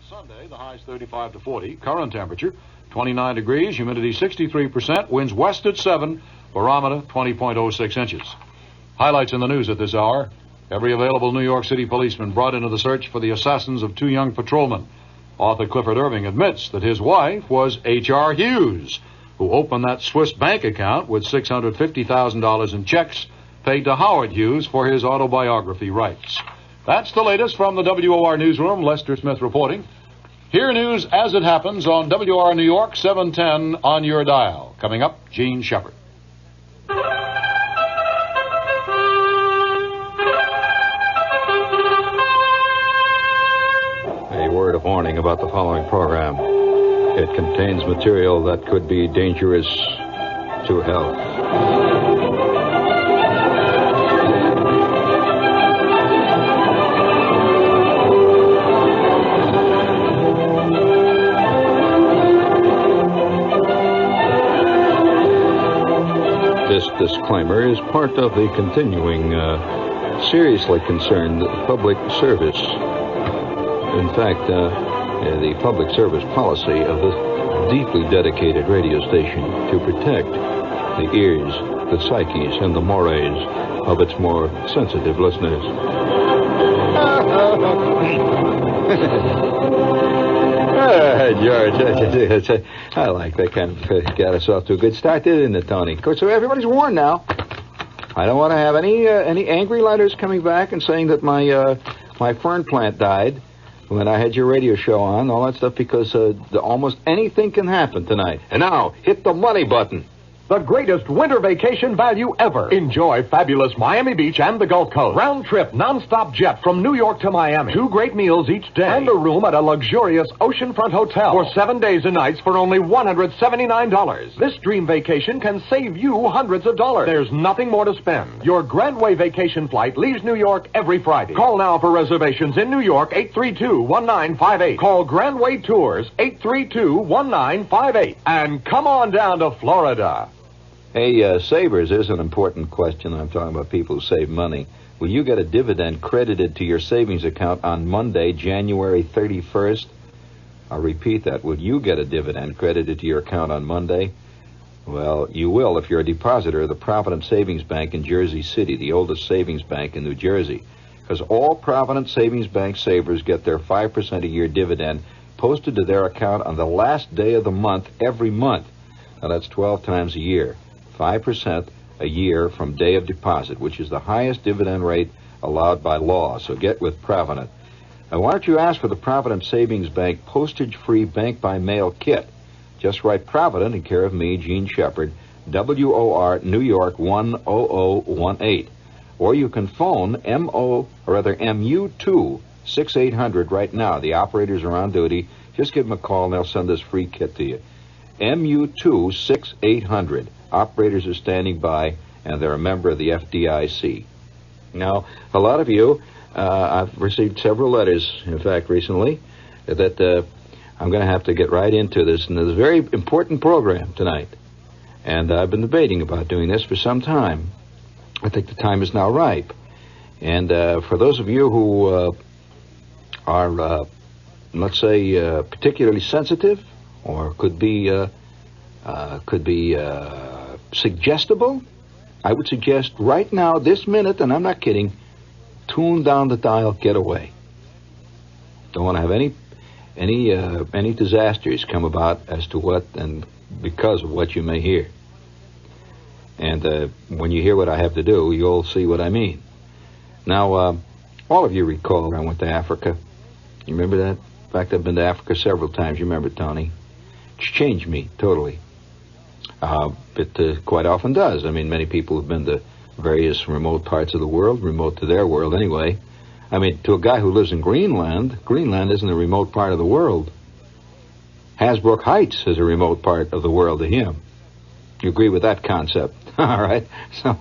Sunday, the high's 35 to 40. Current temperature, 29 degrees. Humidity, 63%. Winds west at 7. Barometer, 20.06 inches. Highlights in the news at this hour. Every available New York City policeman brought into the search for the assassins of 2 young patrolmen. Author Clifford Irving admits that his wife was H.R. Hughes, who opened that Swiss bank account with $650,000 in checks paid to Howard Hughes for his autobiography rights. That's the latest from the WOR newsroom. Lester Smith reporting. Hear news as it happens on WR New York, 710 on your dial. Coming up, Gene Shepard. A word of warning about the following program. It contains material that could be dangerous to health. This disclaimer is part of the continuing, seriously concerned public service. In fact, the public service policy of this deeply dedicated radio station to protect the ears, the psyches, and the mores of its more sensitive listeners. George, I like that kind of got us off to a good start, didn't it, Tony? Of course, so everybody's warned now. I don't want to have any angry letters coming back and saying that my fern plant died when I had your radio show on, all that stuff, because almost anything can happen tonight. And now, hit the money button. The greatest winter vacation value ever. Enjoy fabulous Miami Beach and the Gulf Coast. Round-trip, non-stop jet from New York to Miami. 2 great meals each day. And a room at a luxurious oceanfront hotel. For 7 days and nights for only $179. This dream vacation can save you hundreds of dollars. There's nothing more to spend. Your Grandway vacation flight leaves New York every Friday. Call now for reservations in New York, 832-1958. Call Grandway Tours, 832-1958. And come on down to Florida. Hey, savers, there's an important question. I'm talking about people who save money. Will you get a dividend credited to your savings account on Monday, January 31st? I'll repeat that. Will you get a dividend credited to your account on Monday? Well, you will if you're a depositor of the Providence Savings Bank in Jersey City, the oldest savings bank in New Jersey. Because all Providence Savings Bank savers get their 5% a year dividend posted to their account on the last day of the month every month. Now, that's 12 times a year. 5% a year from day of deposit, which is the highest dividend rate allowed by law. So get with Provident. Now, why don't you ask for the Provident Savings Bank postage-free bank-by-mail kit? Just write Provident in care of me, Gene Shepard, WOR, New York 10018. Or you can phone MU2 6800 right now. The operators are on duty. Just give them a call and they'll send this free kit to you. MU2 6800. Operators are standing by, and they're a member of the FDIC. Now, a lot of you, I've received several letters, in fact, recently, that I'm going to have to get right into this. And there's a very important program tonight. And I've been debating about doing this for some time. I think the time is now ripe. And for those of you who are, let's say, particularly sensitive, or could be suggestible, I would suggest right now, this minute, and I'm not kidding, tune down the dial, get away. Don't want to have any disasters come about as to what and because of what you may hear. And when you hear what I have to do, you'll see what I mean. Now, all of you recall I went to Africa. You remember that? In fact, I've been to Africa several times. You remember, Tony? It's changed me totally. It quite often does. I mean, many people have been to various remote parts of the world, remote to their world anyway. I mean, to a guy who lives in Greenland, Greenland isn't a remote part of the world. Hasbrook Heights is a remote part of the world to him. You agree with that concept? All right. So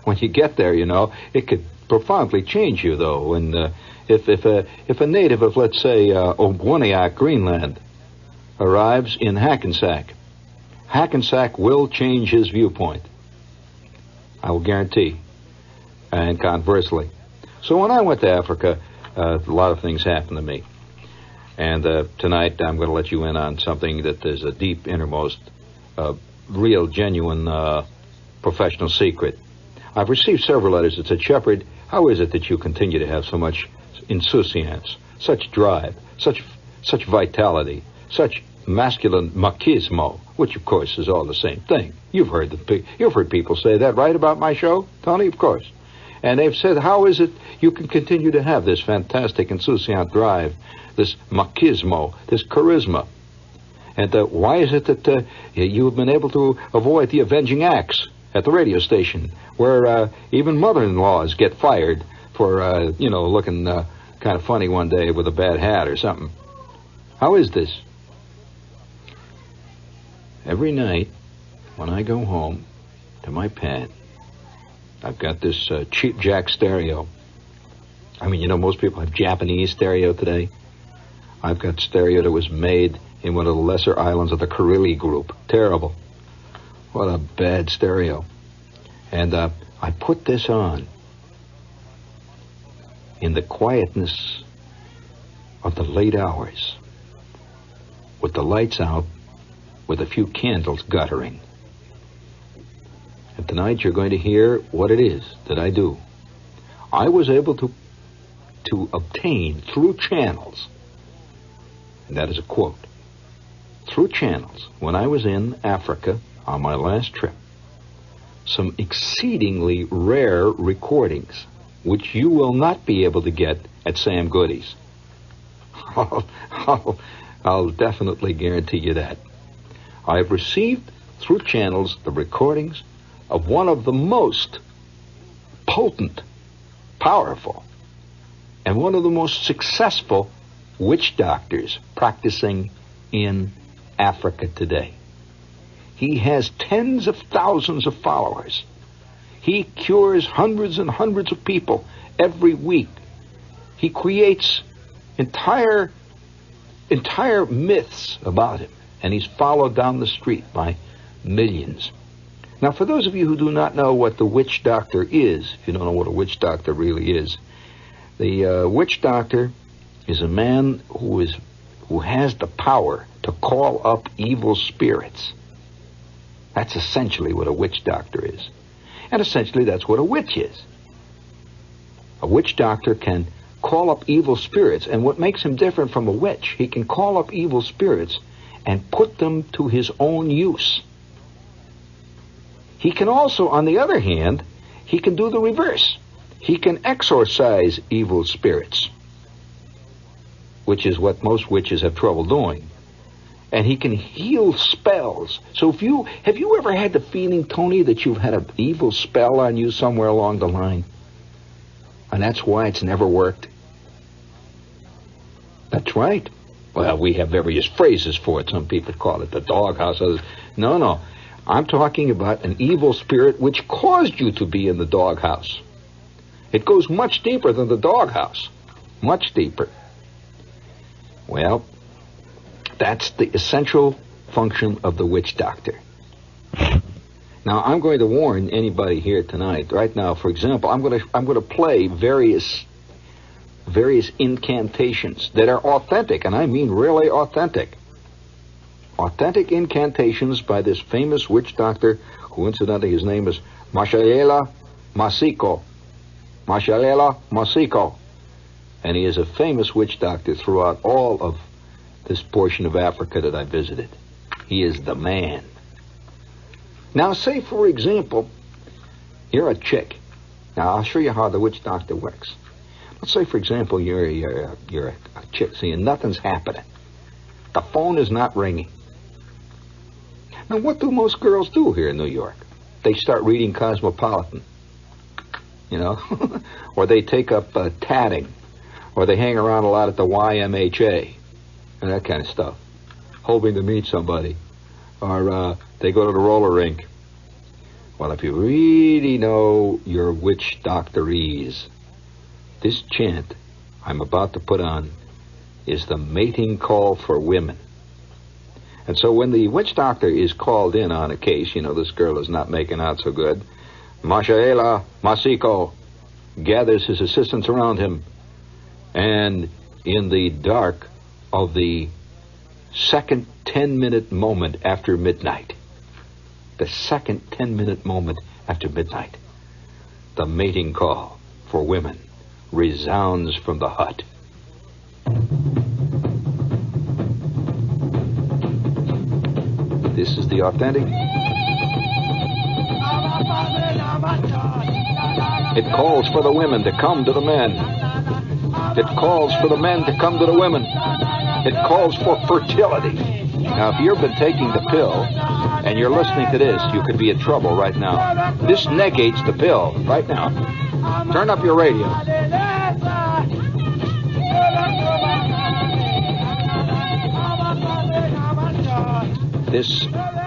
when you get there, you know, it could profoundly change you, though. And if a native of, let's say, Ogboniak, Greenland, arrives in Hackensack, Hackensack will change his viewpoint. I will guarantee. And conversely. So when I went to Africa, a lot of things happened to me. And tonight I'm going to let you in on something that is a deep, innermost, real, genuine, professional secret. I've received several letters that said, Shepherd, how is it that you continue to have so much insouciance, such drive, such vitality, such masculine machismo, which of course is all the same thing. You've heard people say that, right, about my show, Tony? Of course. And they've said, how is it you can continue to have this fantastic insouciant drive, this machismo, this charisma? And why is it that you have been able to avoid the avenging acts at the radio station, where even mother-in-laws get fired for, looking kind of funny one day with a bad hat or something? How is this? Every night when I go home to my pad, I've got this cheap jack stereo. I mean, most people have Japanese stereo today. I've got stereo that was made in one of the lesser islands of the Kurili group. Terrible. What a bad stereo. And I put this on in the quietness of the late hours, with the lights out, with a few candles guttering. And tonight you're going to hear what it is that I do. I was able to obtain through channels, and that is a quote, through channels, when I was in Africa on my last trip, some exceedingly rare recordings, which you will not be able to get at Sam Goody's. I'll definitely guarantee you that. I have received through channels the recordings of one of the most potent, powerful, and one of the most successful witch doctors practicing in Africa today. He has tens of thousands of followers. He cures hundreds and hundreds of people every week. He creates entire myths about him, and he's followed down the street by millions. Now, for those of you who do not know what the witch doctor is, if you don't know what a witch doctor really is, the witch doctor is a man who has the power to call up evil spirits. That's essentially what a witch doctor is. And essentially that's what a witch is. A witch doctor can call up evil spirits, and what makes him different from a witch, he can call up evil spirits and put them to his own use. He can also, on the other hand, he can do the reverse. He can exorcise evil spirits, which is what most witches have trouble doing. And he can heal spells. So have you ever had the feeling, Tony, that you've had an evil spell on you somewhere along the line? And that's why it's never worked? That's right. Well, we have various phrases for it. Some people call it the doghouse. Others, no. I'm talking about an evil spirit which caused you to be in the doghouse. It goes much deeper than the doghouse. Much deeper. Well, that's the essential function of the witch doctor. Now, I'm going to warn anybody here tonight. Right now, for example, I'm going to play various incantations that are authentic, and I mean really authentic. Authentic incantations by this famous witch doctor, who incidentally his name is Mashalela Masiko. Mashalela Masiko. And he is a famous witch doctor throughout all of this portion of Africa that I visited. He is the man. Now, say, for example, you're a chick. Now, I'll show you how the witch doctor works. Let's say, for example, you're a chick, seeing nothing's happening. The phone is not ringing. Now, what do most girls do here in New York? They start reading Cosmopolitan, or they take up tatting, or they hang around a lot at the YMHA, and that kind of stuff, hoping to meet somebody, or they go to the roller rink. Well, if you really know your witch doctorese, this chant I'm about to put on is the mating call for women. And so when the witch doctor is called in on a case, this girl is not making out so good, Mashaela Masiko gathers his assistants around him, and in the dark, of the second 10-minute moment after midnight. The second 10-minute moment after midnight. The mating call for women resounds from the hut. This is the authentic. It calls for the women to come to the men. It calls for the men to come to the women. It calls for fertility. Now, if you've been taking the pill and you're listening to this, you could be in trouble right now. This negates the pill right now. Turn up your radio.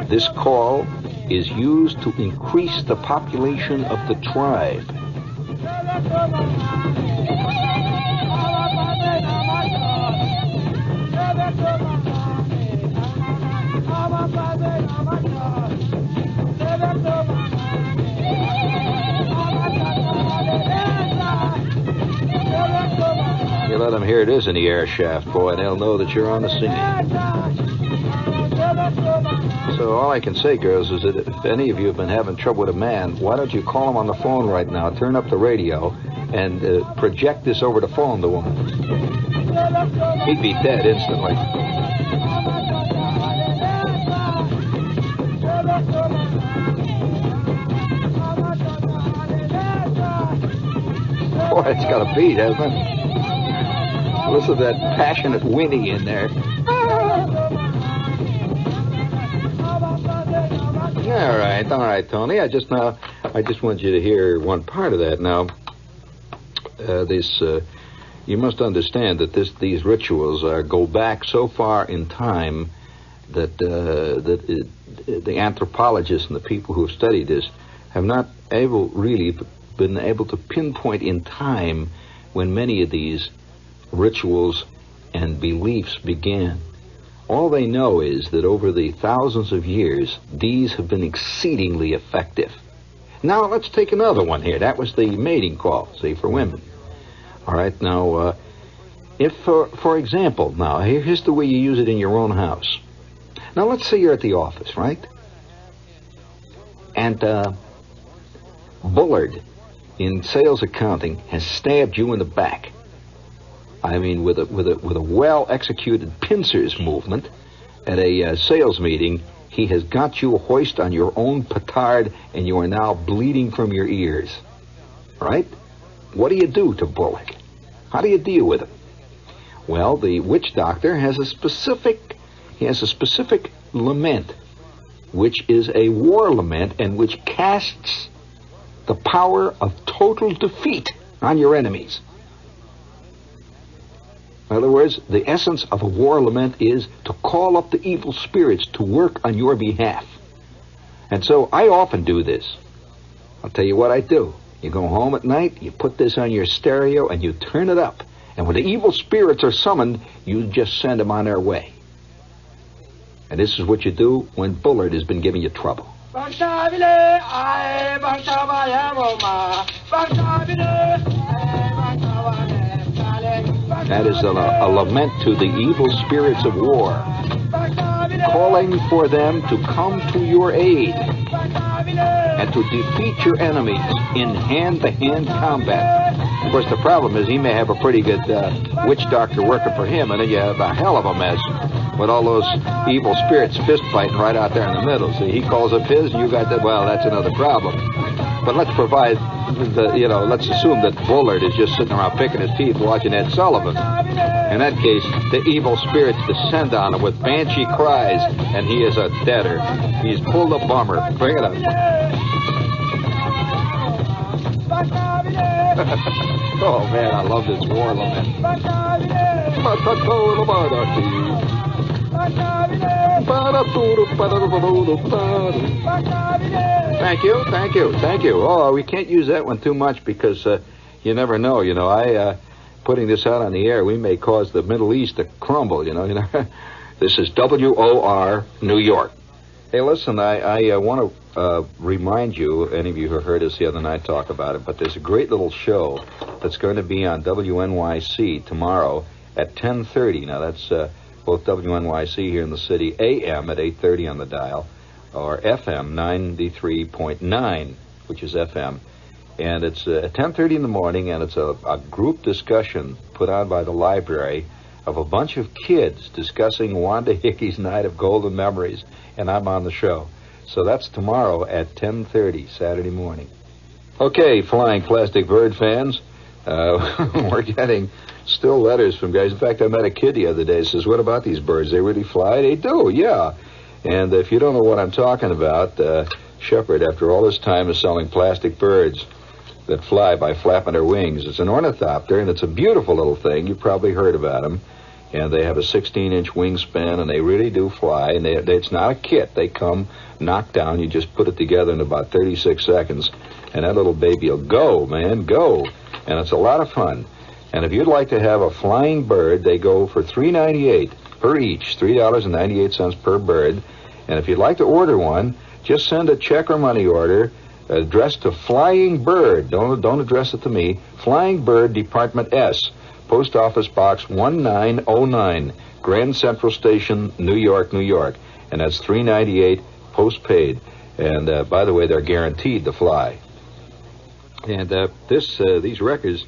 This call is used to increase the population of the tribe. You let them hear it is in the air shaft, boy, they'll know that you're on the singing. So all I can say, girls, is that if any of you have been having trouble with a man, why don't you call him on the phone right now, turn up the radio, and project this over the phone, the woman. He'd be dead instantly. Boy, it's got a beat, hasn't it? Listen to that passionate whinny in there. All right, Tony. I just want you to hear one part of that. Now, you must understand that these rituals go back so far in time that the anthropologists and the people who have studied this have not been able to pinpoint in time when many of these rituals and beliefs began. All they know is that over the thousands of years, these have been exceedingly effective. Now, let's take another one here. That was the mating call, see, for women. All right, now, if, for example, now, here's the way you use it in your own house. Now, let's say you're at the office, right? And Bullard in sales accounting has stabbed you in the back. I mean, with a well-executed pincers movement at a sales meeting, he has got you hoist on your own petard, and you are now bleeding from your ears. Right? What do you do to Bullock? How do you deal with him? Well, the witch doctor has a specific lament, which is a war lament, and which casts the power of total defeat on your enemies. In other words, the essence of a war lament is to call up the evil spirits to work on your behalf. And so I often do this. I'll tell you what I do. You go home at night, you put this on your stereo, and you turn it up. And when the evil spirits are summoned, you just send them on their way. And this is what you do when Bullard has been giving you trouble. That is a lament to the evil spirits of war, calling for them to come to your aid and to defeat your enemies in hand-to-hand combat. Of course, the problem is he may have a pretty good witch doctor working for him, and then you have a hell of a mess with all those evil spirits fist-fighting right out there in the middle. See, he calls up his, and you got that. Well, that's another problem. But let's let's assume that Bullard is just sitting around picking his teeth watching Ed Sullivan. In that case, the evil spirits descend on him with banshee cries, and he is a deader. He's pulled a bummer. Bring it up. Oh, man, I love this war lament. Thank you. Oh, we can't use that one too much because you never know. Putting this out on the air, we may cause the Middle East to crumble. This is WOR New York. Hey, listen, I want to remind you, any of you who heard us the other night talk about it, but there's a great little show that's going to be on WNYC tomorrow at 10:30. Now, that's both WNYC here in the city, AM at 8:30 on the dial, or FM 93.9, which is FM. And it's at 10:30 in the morning, and it's a group discussion put on by the library of a bunch of kids discussing Wanda Hickey's Night of Golden Memories, and I'm on the show. So that's tomorrow at 10:30, Saturday morning. Okay, flying plastic bird fans, we're getting still letters from guys. In fact, I met a kid the other day who says, what about these birds? They really fly? They do, yeah. And if you don't know what I'm talking about, Shepard, after all this time, is selling plastic birds that fly by flapping their wings. It's an ornithopter, and it's a beautiful little thing. You've probably heard about them. And they have a 16-inch wingspan, and they really do fly. And it's not a kit. They come knocked down. You just put it together in about 36 seconds, and that little baby will go, man, go. And it's a lot of fun. And if you'd like to have a flying bird, they go for $3.98 per each, $3.98 per bird. And if you'd like to order one, just send a check or money order addressed to Flying Bird. Don't address it to me. Flying Bird, Department S, Post Office Box 1909, Grand Central Station, New York, New York. And that's $3.98 postpaid. And by the way, they're guaranteed to fly. And these records,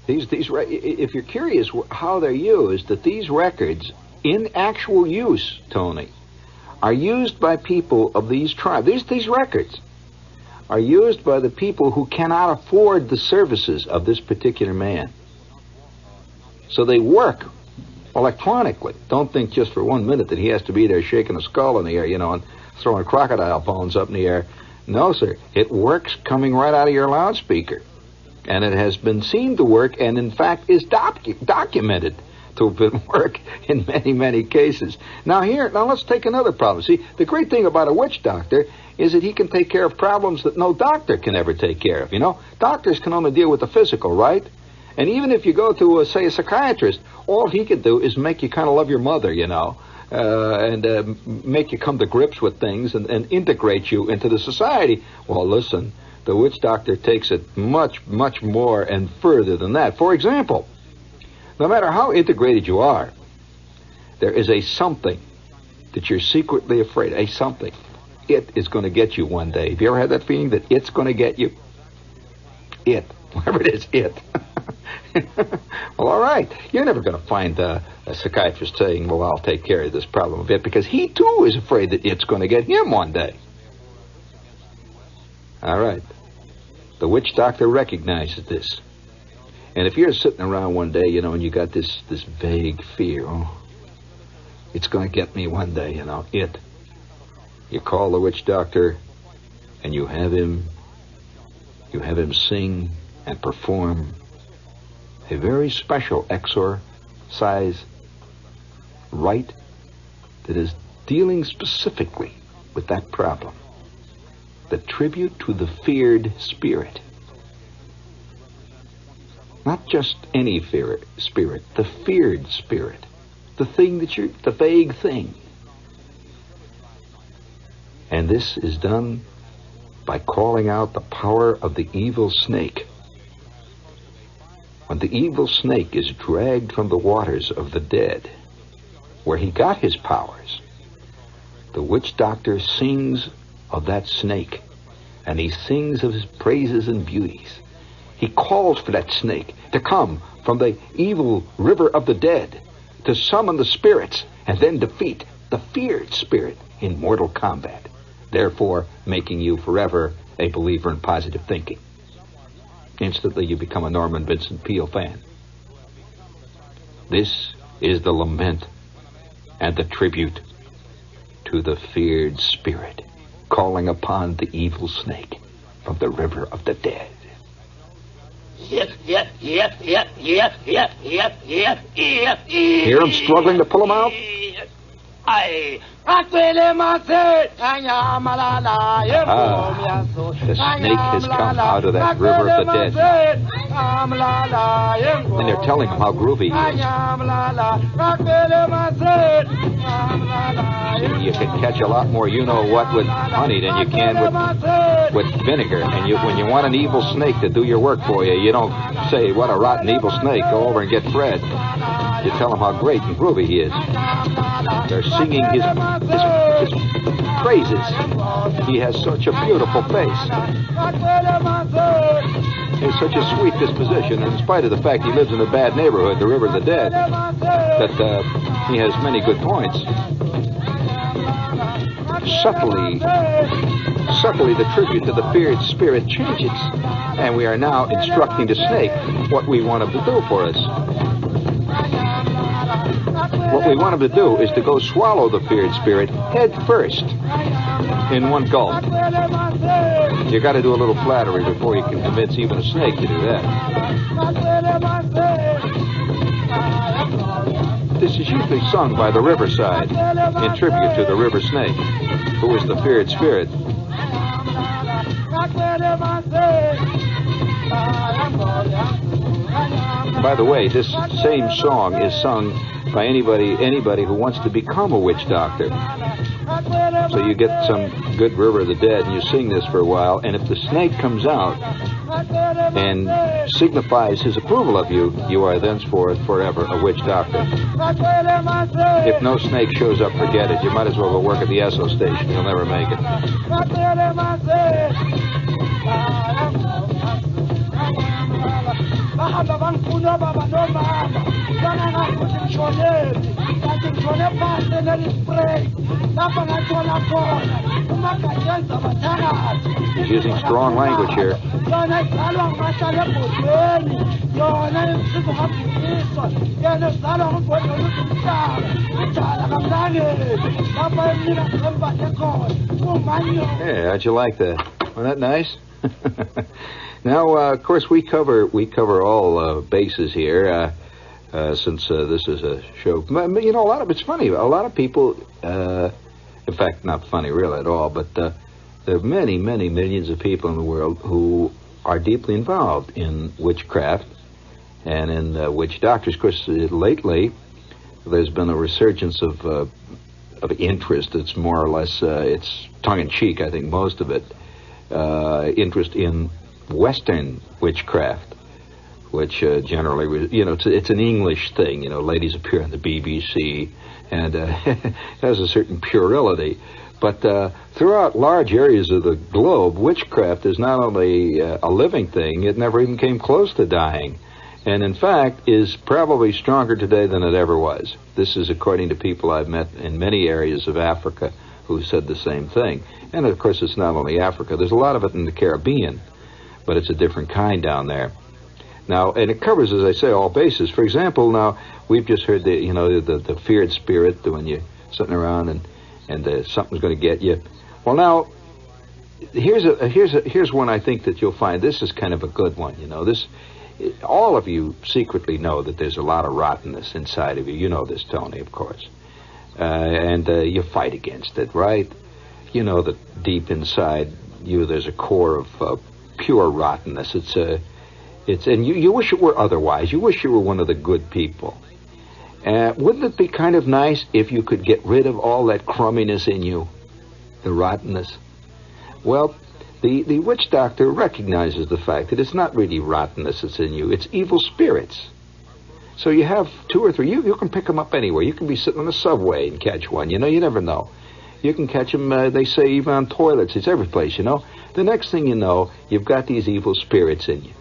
if you're curious how they're used, that these records in actual use, Tony, are used by people of these tribes. These records are used by the people who cannot afford the services of this particular man. So they work electronically. Don't think just for 1 minute that he has to be there shaking a skull in the air, and throwing crocodile bones up in the air. No, sir. It works coming right out of your loudspeaker. And it has been seen to work, and in fact is documented to have work in many, many cases. Now let's take another problem. See, the great thing about a witch doctor is that he can take care of problems that no doctor can ever take care of. Doctors can only deal with the physical, right? And even if you go to, say, a psychiatrist, all he can do is make you kind of love your mother, and make you come to grips with things and integrate you into the society. Well, listen, the witch doctor takes it much, much more and further than that. For example, no matter how integrated you are, there is a something that you're secretly afraid, a something. It is going to get you one day. Have you ever had that feeling that it's going to get you? It. Whatever it is, it. Well, all right. You're never going to find a psychiatrist saying, well, I'll take care of this problem of it, because he, too, is afraid that it's going to get him one day. All right. The witch doctor recognizes this. And if you're sitting around one day, and you got this vague fear, it's going to get me one day, it. You call the witch doctor, and you have him sing and perform a very special exorcise rite that is dealing specifically with that problem. The tribute to the feared spirit. Not just any spirit, the feared spirit. The thing the vague thing. And this is done by calling out the power of the evil snake. When the evil snake is dragged from the waters of the dead, where he got his powers, the witch doctor sings of that snake, and he sings of his praises and beauties. He calls for that snake to come from the evil river of the dead, to summon the spirits, and then defeat the feared spirit in mortal combat, therefore making you forever a believer in positive thinking. Instantly you become a Norman Vincent Peale fan. This is the lament and the tribute to the feared spirit, calling upon the evil snake from the river of the dead. Hear him struggling to pull him out? The snake has come out of that river of the dead. And they're telling him how groovy he is. You can catch a lot more you-know-what with honey than you can with vinegar. And when you want an evil snake to do your work for you, you don't say, what a rotten evil snake, go over and get Fred. You tell him how great and groovy he is. They're singing his praises. He has such a beautiful face. He has such a sweet disposition, and in spite of the fact he lives in a bad neighborhood, the River of the Dead, that he has many good points. Subtly, the tribute to the feared spirit changes, and we are now instructing the snake what we want him to do for us. What we want him to do is to go swallow the feared spirit head first in one gulp. You got to do a little flattery before you can convince even a snake to do that. This is usually sung by the riverside in tribute to the river snake, who is the feared spirit. By the way, this same song is sung by anybody who wants to become a witch doctor. So you get some good River of the Dead and you sing this for a while, and if the snake comes out and signifies his approval of you, you are thenceforth forever a witch doctor. If no snake shows up, forget it. You might as well go work at the Esso station. You'll never make it. He's using strong language here. Yeah, how'd you like that? Wasn't that nice? Now, of course, we cover all bases here, since this is a show. You know, it's funny. A lot of people, in fact, not funny really at all, but there are many, many millions of people in the world who are deeply involved in witchcraft and in witch doctors. Of course, lately there's been a resurgence of interest. It's more or less it's tongue-in-cheek, I think, most of it. Interest in Western witchcraft, which generally, it's an English thing. Ladies appear on the BBC, and it has a certain puerility. But throughout large areas of the globe, witchcraft is not only a living thing, it never even came close to dying. And in fact, is probably stronger today than it ever was. This is according to people I've met in many areas of Africa who said the same thing. And of course, it's not only Africa. There's a lot of it in the Caribbean, but it's a different kind down there. Now, and it covers, as I say, all bases. For example, now, we've just heard the feared spirit when you're sitting around and something's going to get you. Well, now, here's one I think that you'll find. This is kind of a good one. All of you secretly know that there's a lot of rottenness inside of you. You know this, Tony, of course. And you fight against it, right? You know that deep inside you there's a core of pure rottenness. And you wish it were otherwise. You wish you were one of the good people. Wouldn't it be kind of nice if you could get rid of all that crumminess in you, the rottenness? Well, the witch doctor recognizes the fact that it's not really rottenness that's in you. It's evil spirits. So you have two or three. You can pick them up anywhere. You can be sitting on a subway and catch one. You never know. You can catch them, they say, even on toilets. It's every place, The next thing you know, you've got these evil spirits in you.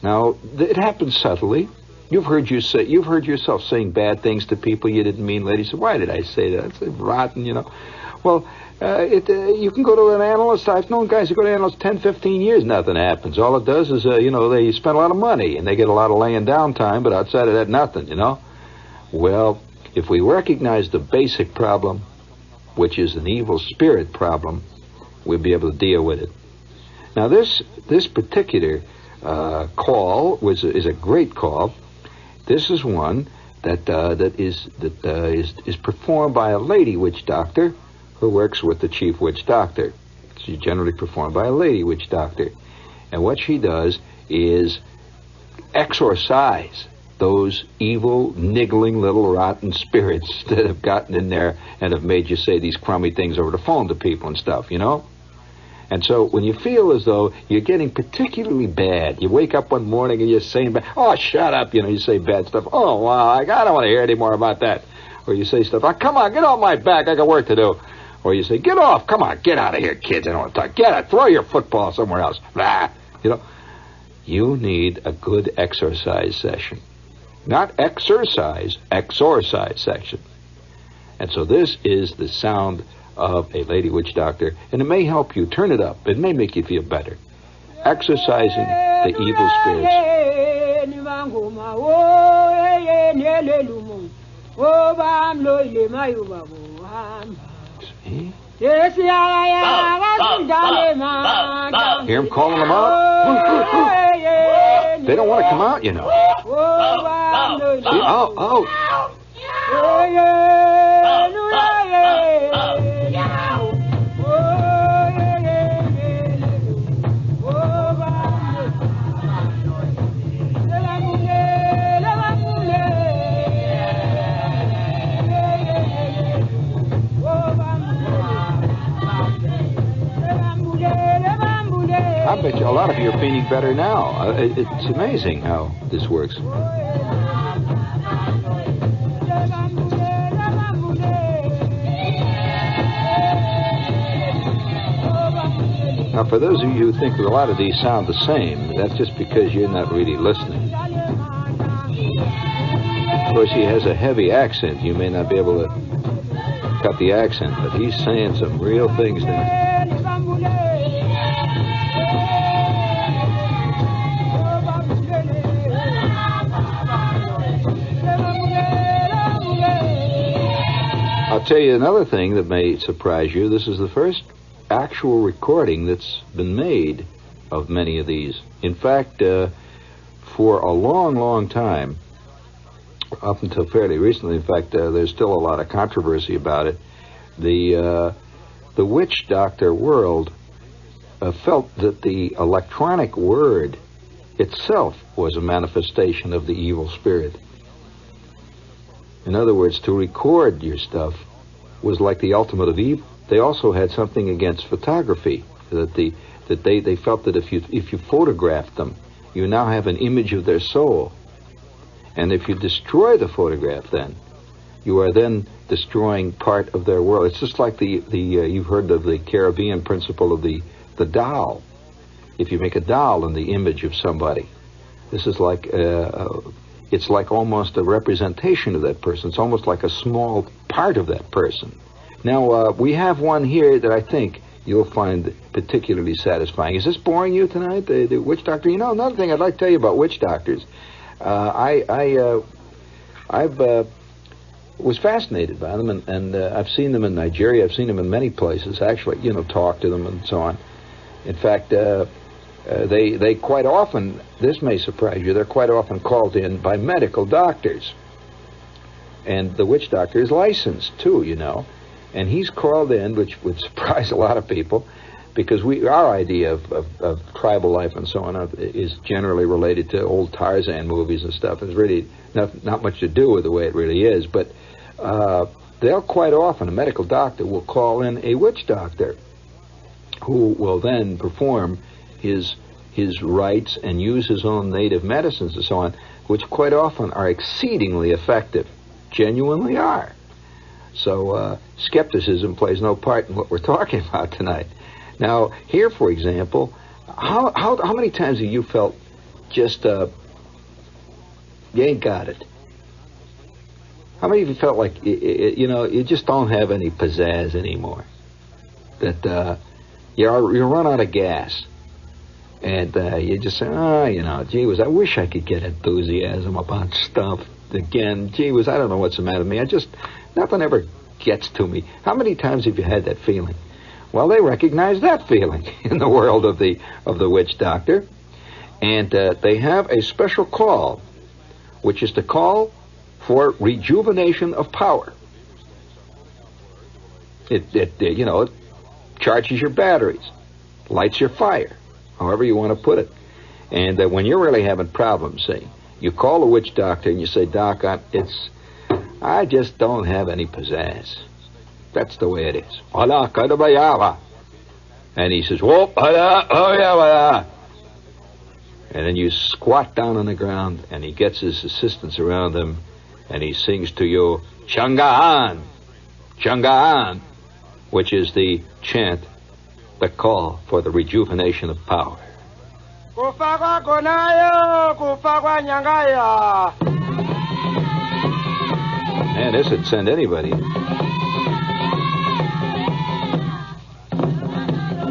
Now, it happens subtly. You've heard yourself saying bad things to people you didn't mean. Lady said, why did I say that? It's rotten, Well, you can go to an analyst. I've known guys who go to analysts 10, 15 years, nothing happens. All it does is, they spend a lot of money and they get a lot of laying down time, but outside of that, nothing, Well, if we recognize the basic problem, which is an evil spirit problem, we'll be able to deal with it. Now, this particular call is a great call. This is one that is performed by a lady witch doctor who works with the chief witch doctor. She's generally performed by a lady witch doctor. And what she does is exorcise those evil, niggling little rotten spirits that have gotten in there and have made you say these crummy things over the phone to people and stuff, you know? And so when you feel as though you're getting particularly bad, you wake up one morning and you're saying, oh, shut up, you know, you say bad stuff. Oh, wow, I don't want to hear any more about that. Or you say stuff, oh, come on, get off my back, I got work to do. Or you say, get off, come on, get out of here, kids, I don't want to talk. Get it, throw your football somewhere else. Blah. You know, you need a good exercise session. Not exercise section. And so this is the sound of a lady witch doctor, and it may help you. Turn it up. It may make you feel better. Exorcising the evil spirits. See? Hear him calling them out? They don't want to come out, you know. See? Oh. I bet you a lot of you are feeling better now. It's amazing how this works. Now, for those of you who think that a lot of these sound the same, that's just because you're not really listening. Of course, he has a heavy accent. You may not be able to cut the accent, but he's saying some real things there. I'll tell you another thing that may surprise you. This is the first actual recording that's been made of many of these. In fact, for a long, long time, up until fairly recently, in fact, there's still a lot of controversy about it, the witch doctor world felt that the electronic word itself was a manifestation of the evil spirit. In other words, to record your stuff was like the ultimate of evil. They also had something against photography, that they felt that if you photographed them, you now have an image of their soul. And if you destroy the photograph, then you are then destroying part of their world. It's just like you've heard of the Caribbean principle of the doll. If you make a doll in the image of somebody, this is like it's like almost a representation of that person. It's almost like a small part of that person. Now, we have one here that I think you'll find particularly satisfying. Is this boring you tonight, the witch doctor? You know, another thing I'd like to tell you about witch doctors. I was fascinated by them, and I've seen them in Nigeria. I've seen them in many places, actually, you know, talk to them and so on. In fact, they quite often, this may surprise you, they're quite often called in by medical doctors. And the witch doctor is licensed, too, you know. And he's called in, which would surprise a lot of people, because our idea of tribal life and so on is generally related to old Tarzan movies and stuff. It's really not much to do with the way it really is. But they'll quite often, a medical doctor will call in a witch doctor who will then perform his rites and use his own native medicines and so on, which quite often are exceedingly effective, genuinely are. So skepticism plays no part in what we're talking about tonight. Now, here, for example, how many times have you felt just, you ain't got it? How many of you felt like, you know, you just don't have any pizzazz anymore? That you run out of gas. And you just say, you know, gee whiz, I wish I could get enthusiasm about stuff again. Gee whiz, I don't know what's the matter with me. Nothing ever gets to me. How many times have you had that feeling? Well, they recognize that feeling in the world of the witch doctor. And they have a special call, which is to call for rejuvenation of power. It charges your batteries, lights your fire, however you want to put it. And when you're really having problems, say, you call a witch doctor and you say, Doc, I just don't have any pizzazz. That's the way it is. And he says, whoop, oh yeah. And then you squat down on the ground, and he gets his assistants around him, and he sings to you, Changaan, Changaan, which is the chant, the call for the rejuvenation of power. Kufakwa konayo, kufakwa nyangaya. Man, this would send anybody.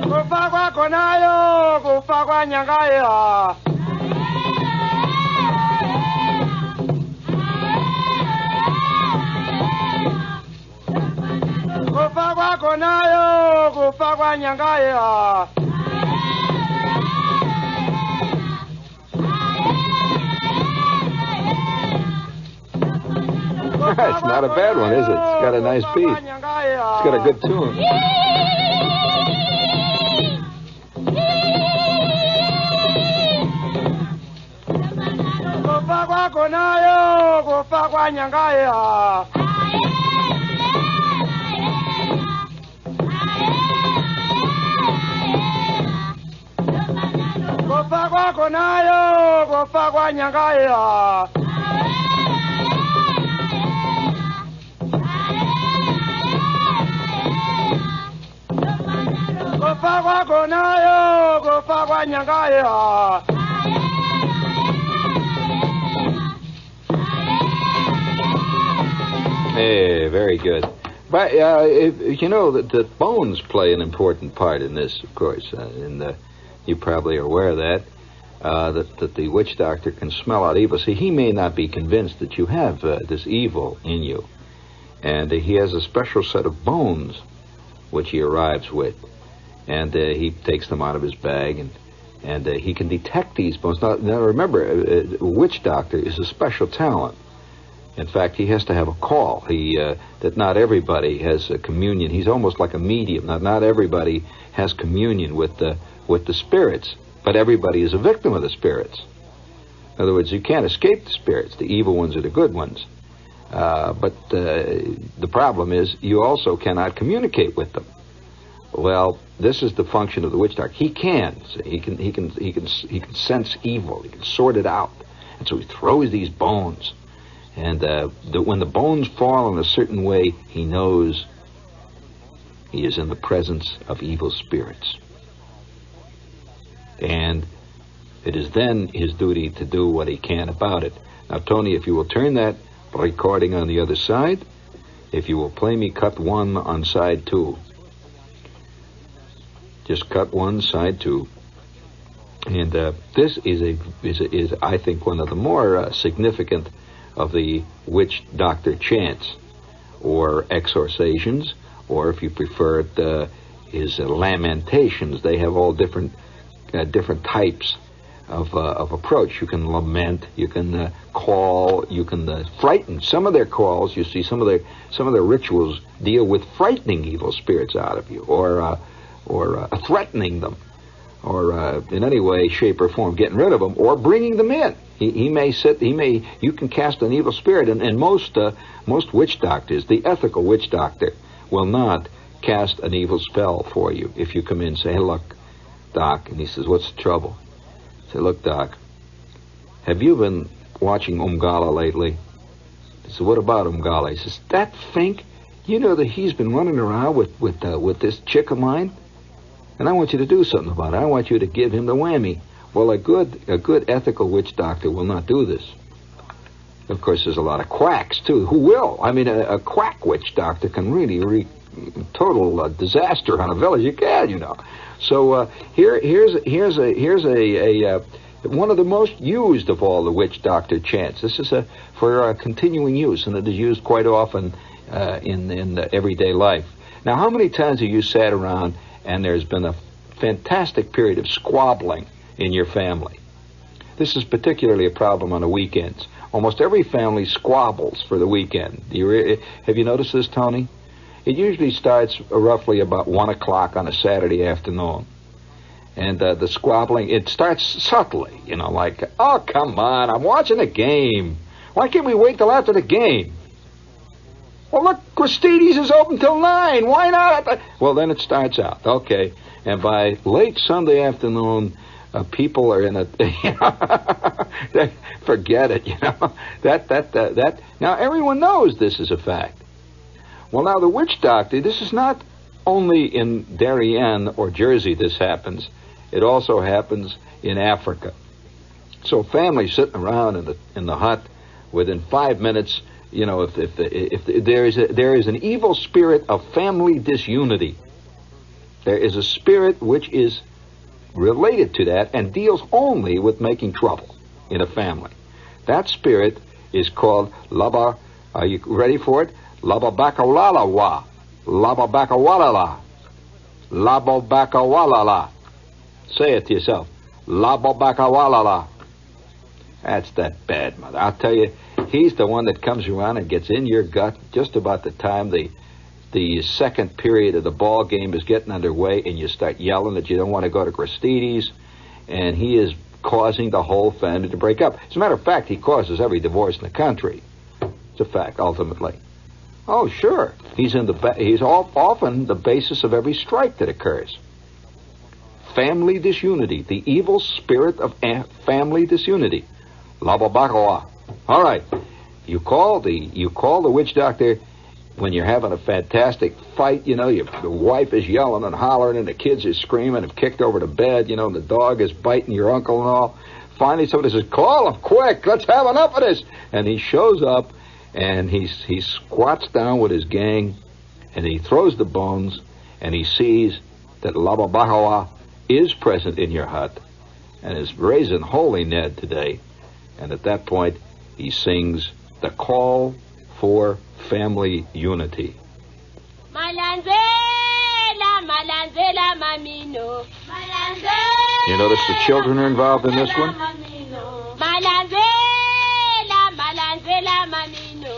Kufakwa konayo, kufakwa nyangaya. Kufakwa konayo, kufakwa nyangaya. It's not a bad one, is it? It's got a nice beat. It's got a good tune. Kufakwa konayo, kufakwa nyangaya. Kufakwa konayo, kufakwa nyangaya. Kufakwa konayo, kufakwa nyangaya. Hey, very good. But you know that bones play an important part in this, of course. You probably are aware of that. That the witch doctor can smell out evil. See, he may not be convinced that you have this evil in you, and he has a special set of bones which he arrives with, and he takes them out of his bag, and he can detect these bones. Now remember, a witch doctor is a special talent. In fact, he has to have a call. That not everybody has a communion. He's almost like a medium. Not everybody has communion with the spirits, but everybody is a victim of the spirits. In other words, you can't escape the spirits. The evil ones are the good ones. But the problem is you also cannot communicate with them. Well, this is the function of the witch doctor. He can sense evil. He can sort it out, and so he throws these bones. And when the bones fall in a certain way, he knows he is in the presence of evil spirits. And it is then his duty to do what he can about it. Now, Tony, if you will turn that recording on the other side, if you will play me cut 1 on side 2. Just cut 1, side 2. And this is I think, one of the more significant of the witch doctor chants, or exorcisations, or if you prefer it, is lamentations. They have all different types of approach. You can lament, you can call, you can frighten. Some of their calls, you see, some of their rituals deal with frightening evil spirits out of you, or threatening them, or in any way, shape, or form getting rid of them, or bringing them in. You can cast an evil spirit, and most witch doctors, the ethical witch doctor, will not cast an evil spell for you. If you come in and say, hey, look, Doc, and he says, what's the trouble? Say, look, Doc, have you been watching Umgala lately? I said, what about Umgala? He says, that Fink, you know that he's been running around with this chick of mine, and I want you to do something about it. I want you to give him the whammy. Well, a good ethical witch doctor will not do this. Of course, there's a lot of quacks too who will. I mean, a quack witch doctor can really wreak total disaster on a village. You can, you know. So here's a one of the most used of all the witch doctor chants. This is for continuing use, and it is used quite often in everyday life. Now, how many times have you sat around and there's been a fantastic period of squabbling in your family? This is particularly a problem on the weekends. almost every family squabbles for the weekend. Have you noticed this, Tony? It usually starts roughly about 1 o'clock on a Saturday afternoon. And the squabbling, it starts subtly, like, oh, come on, I'm watching a game. Why can't we wait till after the game? Well, look, Christie's is open till 9. Why not? Well, then it starts out, okay. And by late Sunday afternoon, people are in a, forget it, that. Now, everyone knows this is a fact. Well, now, the witch doctor, this is not only in Darien or Jersey this happens. It also happens in Africa. So families sitting around in the hut, within 5 minutes, if there is an evil spirit of family disunity, there is a spirit which is related to that and deals only with making trouble in a family. That spirit is called Laba. Are you ready for it? Lababakawalala. Lababakawalala. Lababakawalala. Say it to yourself. Lababakawalala. That's that bad, mother. I'll tell you, he's the one that comes around and gets in your gut just about the time the second period of the ball game is getting underway, and you start yelling that you don't want to go to Christie's, and he is causing the whole family to break up. As a matter of fact, he causes every divorce in the country. It's a fact, ultimately. Oh, sure. He's often the basis of every strike that occurs. Family disunity, the evil spirit of family disunity. Lababakawa. All right. You call the witch doctor when you're having a fantastic fight. The wife is yelling and hollering, and the kids are screaming and kicked over the bed. And the dog is biting your uncle and all. Finally, somebody says, "Call him quick! Let's have enough of this!" And he shows up, and he squats down with his gang, and he throws the bones, and he sees that Lababakawa is present in your hut and is raising Holy Ned today. And at that point, he sings the call for family unity. Malanzela, malanzela, mamino. You notice the children are involved in this one? Malanzela, malanzela, mamino.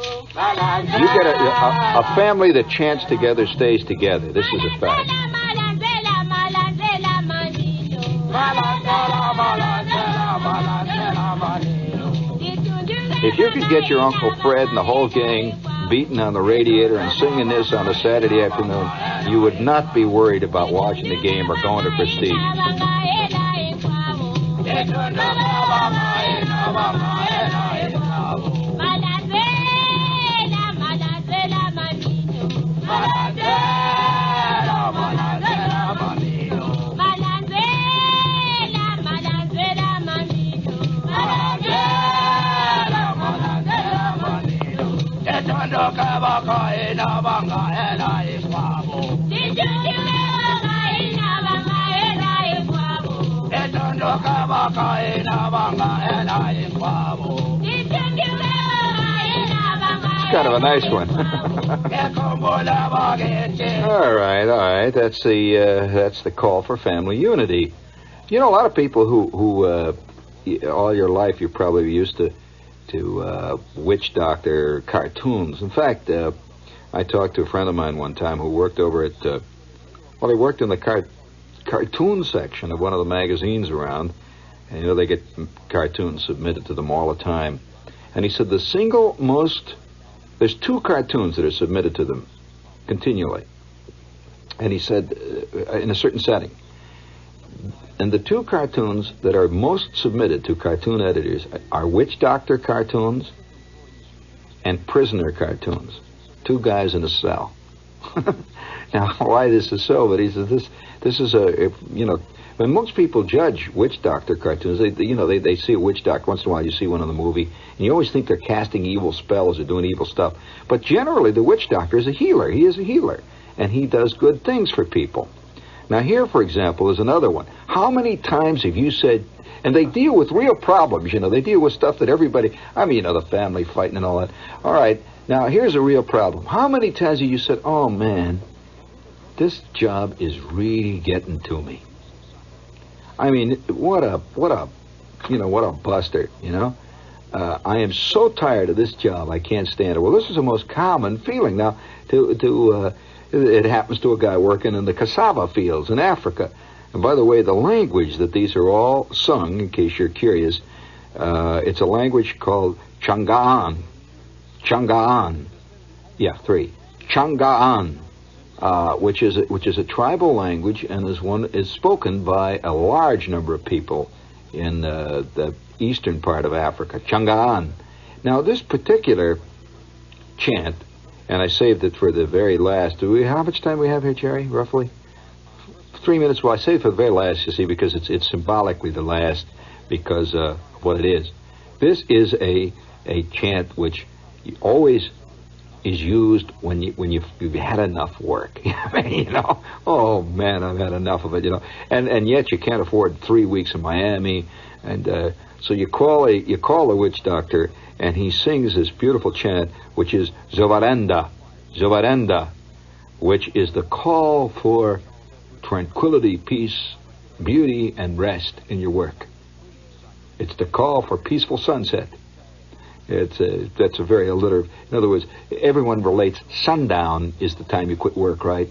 You get a family that chants together stays together. This is a fact. Malanzela, malanzela, mamino. Malanzela, malanzela, malanzela, mamino. If you could get your Uncle Fred and the whole gang beating on the radiator and singing this on a Saturday afternoon, you would not be worried about watching the game or going to Prestige. It's kind of a nice one. All right. That's the call for family unity. A lot of people who all your life you're probably used to witch doctor cartoons. In fact, I talked to a friend of mine one time who worked over at, he worked in the cartoon section of one of the magazines around. And, they get cartoons submitted to them all the time. And he said there's 2 cartoons that are submitted to them continually. And he said, in a certain setting. And the 2 cartoons that are most submitted to cartoon editors are witch doctor cartoons and prisoner cartoons. 2 guys in a cell. Now, why this is so? But he says this is when most people judge witch doctor cartoons, they see a witch doctor once in a while. You see one in the movie, and you always think they're casting evil spells or doing evil stuff. But generally, the witch doctor is a healer. He is a healer, and he does good things for people. Now, here, for example, is another one. How many times have you said, and they deal with real problems, they deal with stuff that everybody, the family fighting and all that. All right, now, here's a real problem. How many times have you said, oh, man, this job is really getting to me? I mean, what a buster, I am so tired of this job, I can't stand it. Well, this is the most common feeling. Now, it happens to a guy working in the cassava fields in Africa. And by the way, the language that these are all sung, in case you're curious, it's a language called Changaan. Changaan. Yeah, 3. Changaan, which is a tribal language and is spoken by a large number of people in the eastern part of Africa. Changaan. Now, this particular chant, and I saved it for the very last. How much time do we have here, Jerry, roughly? 3 minutes. Well, I saved it for the very last, you see, because it's symbolically the last, because of what it is. This is a chant which always is used when you've had enough work. I mean, you know, oh man, I've had enough of it, you know, and yet you can't afford 3 weeks in Miami, and so you call a witch doctor, and he sings this beautiful chant, which is Zovarenda, Zovarenda, which is the call for tranquility, peace, beauty, and rest in your work. It's the call for peaceful sunset. That's a very alliterative. In other words, everyone relates sundown is the time you quit work, right?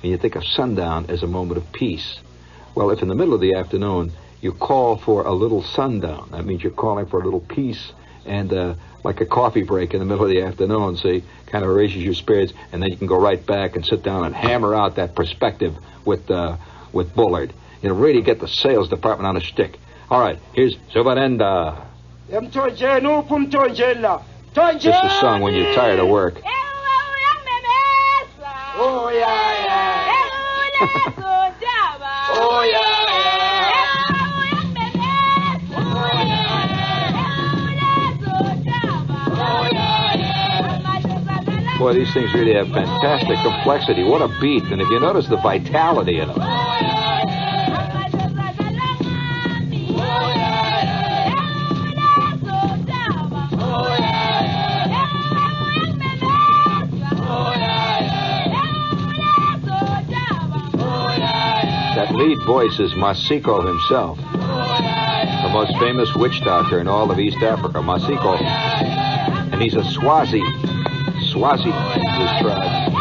And you think of sundown as a moment of peace. Well, if in the middle of the afternoon you call for a little sundown, that means you're calling for a little peace, and like a coffee break in the middle of the afternoon, so kind of raises your spirits, and then you can go right back and sit down and hammer out that perspective with Bullard. You know, really get the sales department on a stick. All right, here's Zovarenda. This is sung when you're tired of work. Oh, yeah, yeah. Oh, yeah, Boy, these things really have fantastic complexity. What a beat. And if you notice the vitality in them. That lead voice is Masiko himself, the most famous witch doctor in all of East Africa, Masiko. And he's a Swazi, this tribe.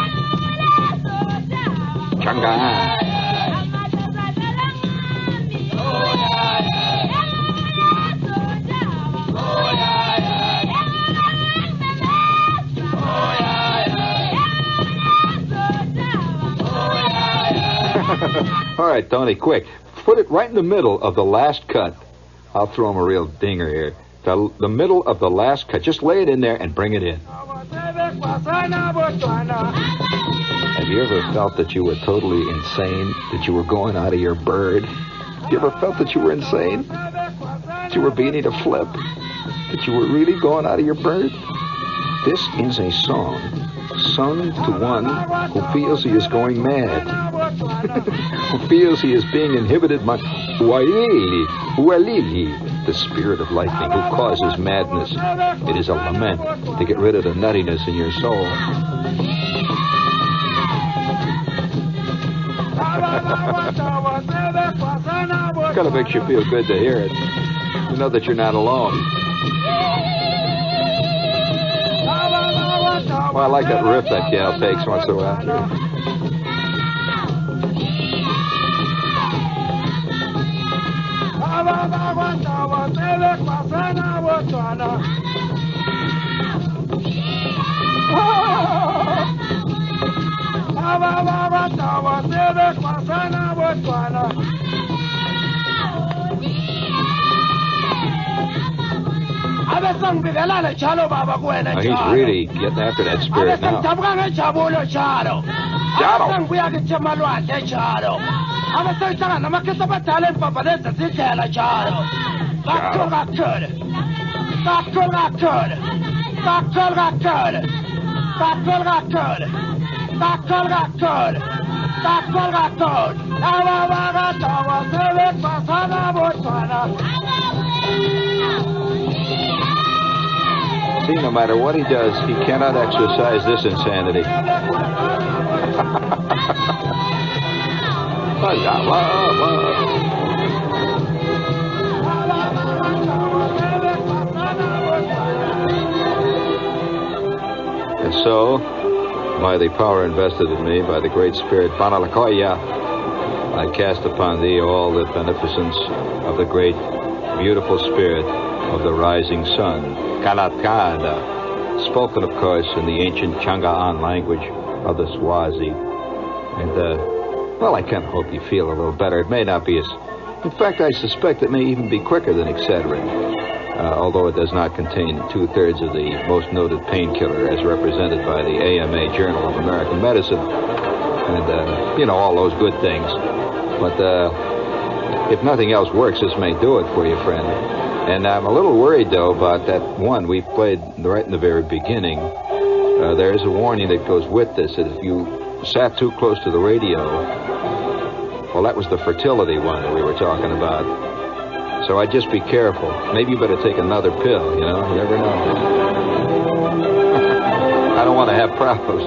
Changaan. All right, Tony, quick. Put it right in the middle of the last cut. I'll throw him a real dinger here. The middle of the last cut. Just lay it in there and bring it in. Have you ever felt that you were totally insane? That you were going out of your bird? You ever felt that you were insane? That you were beginning to flip? That you were really going out of your bird? This is a song sung to one who feels he is going mad. Who feels he is being inhibited by Ualili, the spirit of lightning, who causes madness. It is a lament to get rid of the nuttiness in your soul. Kind of makes you feel good to hear it. You know that you're not alone. Well, I like that riff that gal takes once in a while, too. Now, he's really getting after that spirit now. See, no matter what he does, he cannot exercise this insanity. so, by the power invested in me by the great spirit Banalakoya, I cast upon thee all the beneficence of the great, beautiful spirit of the rising sun, Kalatkada, spoken, of course, in the ancient Changa'an language of the Swazi. And, well, I kind of hope you feel a little better. It may not be as... In fact, I suspect it may even be quicker than Excedrin, although it does not contain 2/3 of the most noted painkiller as represented by the AMA Journal of American Medicine. And, all those good things. But if nothing else works, this may do it for you, friend. And I'm a little worried, though, about that one we played right in the very beginning. There is a warning that goes with this, that if you sat too close to the radio, well, that was the fertility one that we were talking about. So I'd just be careful. Maybe you better take another pill, you never know. I don't want to have problems.